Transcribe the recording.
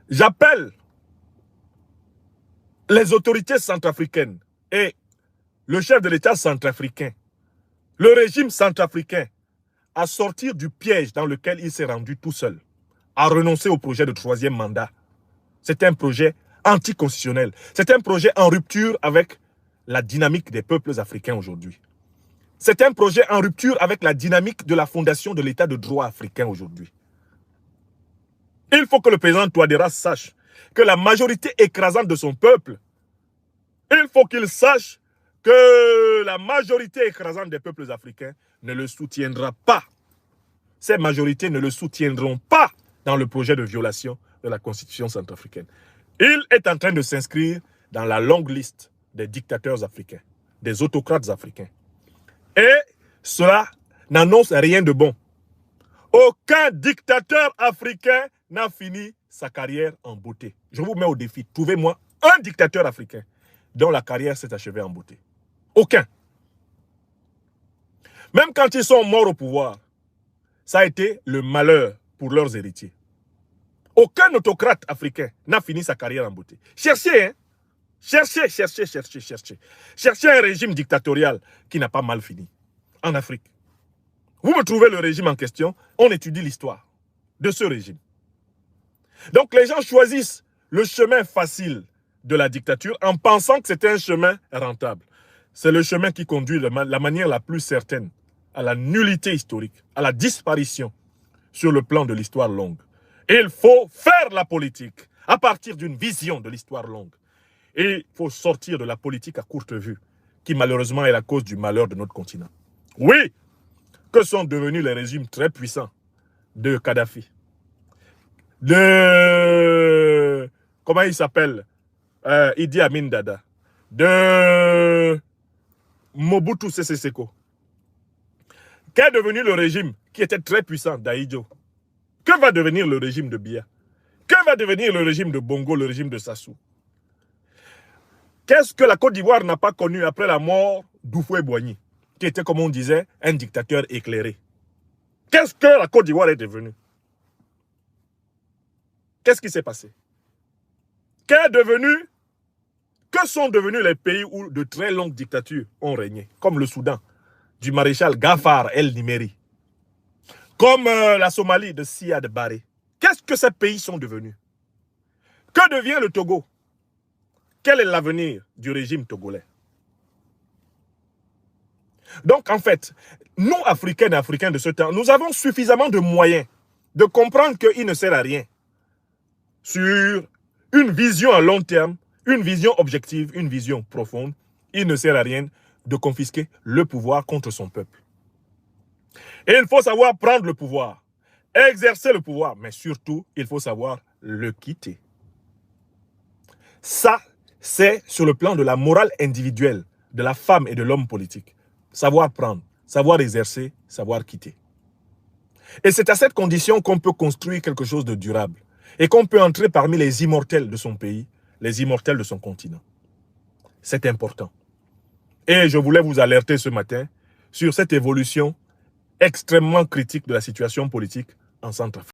J'appelle les autorités centrafricaines et le chef de l'État centrafricain, le régime centrafricain, à sortir du piège dans lequel il s'est rendu tout seul, à renoncer au projet de troisième mandat. C'est un projet anticonstitutionnel. C'est un projet en rupture avec la dynamique des peuples africains aujourd'hui. C'est un projet en rupture avec la dynamique de la fondation de l'État de droit africain aujourd'hui. Il faut que le président Touadéra sache que la majorité écrasante de son peuple, il faut qu'il sache que la majorité écrasante des peuples africains ne le soutiendra pas. Ces majorités ne le soutiendront pas dans le projet de violation de la Constitution centrafricaine. Il est en train de s'inscrire dans la longue liste des dictateurs africains, des autocrates africains. Et cela n'annonce rien de bon. Aucun dictateur africain n'a fini sa carrière en beauté. Je vous mets au défi. Trouvez-moi un dictateur africain dont la carrière s'est achevée en beauté. Aucun. Même quand ils sont morts au pouvoir, ça a été le malheur pour leurs héritiers. Aucun autocrate africain n'a fini sa carrière en beauté. Cherchez, hein? Cherchez. Cherchez un régime dictatorial qui n'a pas mal fini en Afrique. Vous me trouvez le régime en question, on étudie l'histoire de ce régime. Donc les gens choisissent le chemin facile de la dictature en pensant que c'est un chemin rentable. C'est le chemin qui conduit de la manière la plus certaine à la nullité historique, à la disparition sur le plan de l'histoire longue. Et il faut faire la politique à partir d'une vision de l'histoire longue. Et il faut sortir de la politique à courte vue, qui malheureusement est la cause du malheur de notre continent. Oui, que sont devenus les régimes très puissants de Kadhafi, de... comment il s'appelle, Idi Amin Dada, de Mobutu Sese Seko. Qu'est devenu le régime qui était très puissant d'Aïdjo? Que va devenir le régime de Biya? Que va devenir le régime de Bongo, le régime de Sassou? Qu'est-ce que la Côte d'Ivoire n'a pas connu après la mort d'Houphouët-Boigny, qui était, comme on disait, un dictateur éclairé? Qu'est-ce que la Côte d'Ivoire est devenue? Qu'est-ce qui s'est passé? Que sont devenus les pays où de très longues dictatures ont régné, comme le Soudan, du maréchal Gafar El-Nimeri, comme la Somalie de Siad Barre? Qu'est-ce que ces pays sont devenus? Que devient le Togo? Quel est l'avenir du régime togolais? Donc, en fait, nous, Africains et Africains de ce temps, nous avons suffisamment de moyens de comprendre qu'il ne sert à rien sur une vision à long terme, une vision objective, une vision profonde. Il ne sert à rien de confisquer le pouvoir contre son peuple. Et il faut savoir prendre le pouvoir, exercer le pouvoir, mais surtout, il faut savoir le quitter. Ça, c'est sur le plan de la morale individuelle de la femme et de l'homme politique. Savoir prendre, savoir exercer, savoir quitter. Et c'est à cette condition qu'on peut construire quelque chose de durable et qu'on peut entrer parmi les immortels de son pays, les immortels de son continent. C'est important. Et je voulais vous alerter ce matin sur cette évolution extrêmement critique de la situation politique en Centrafrique.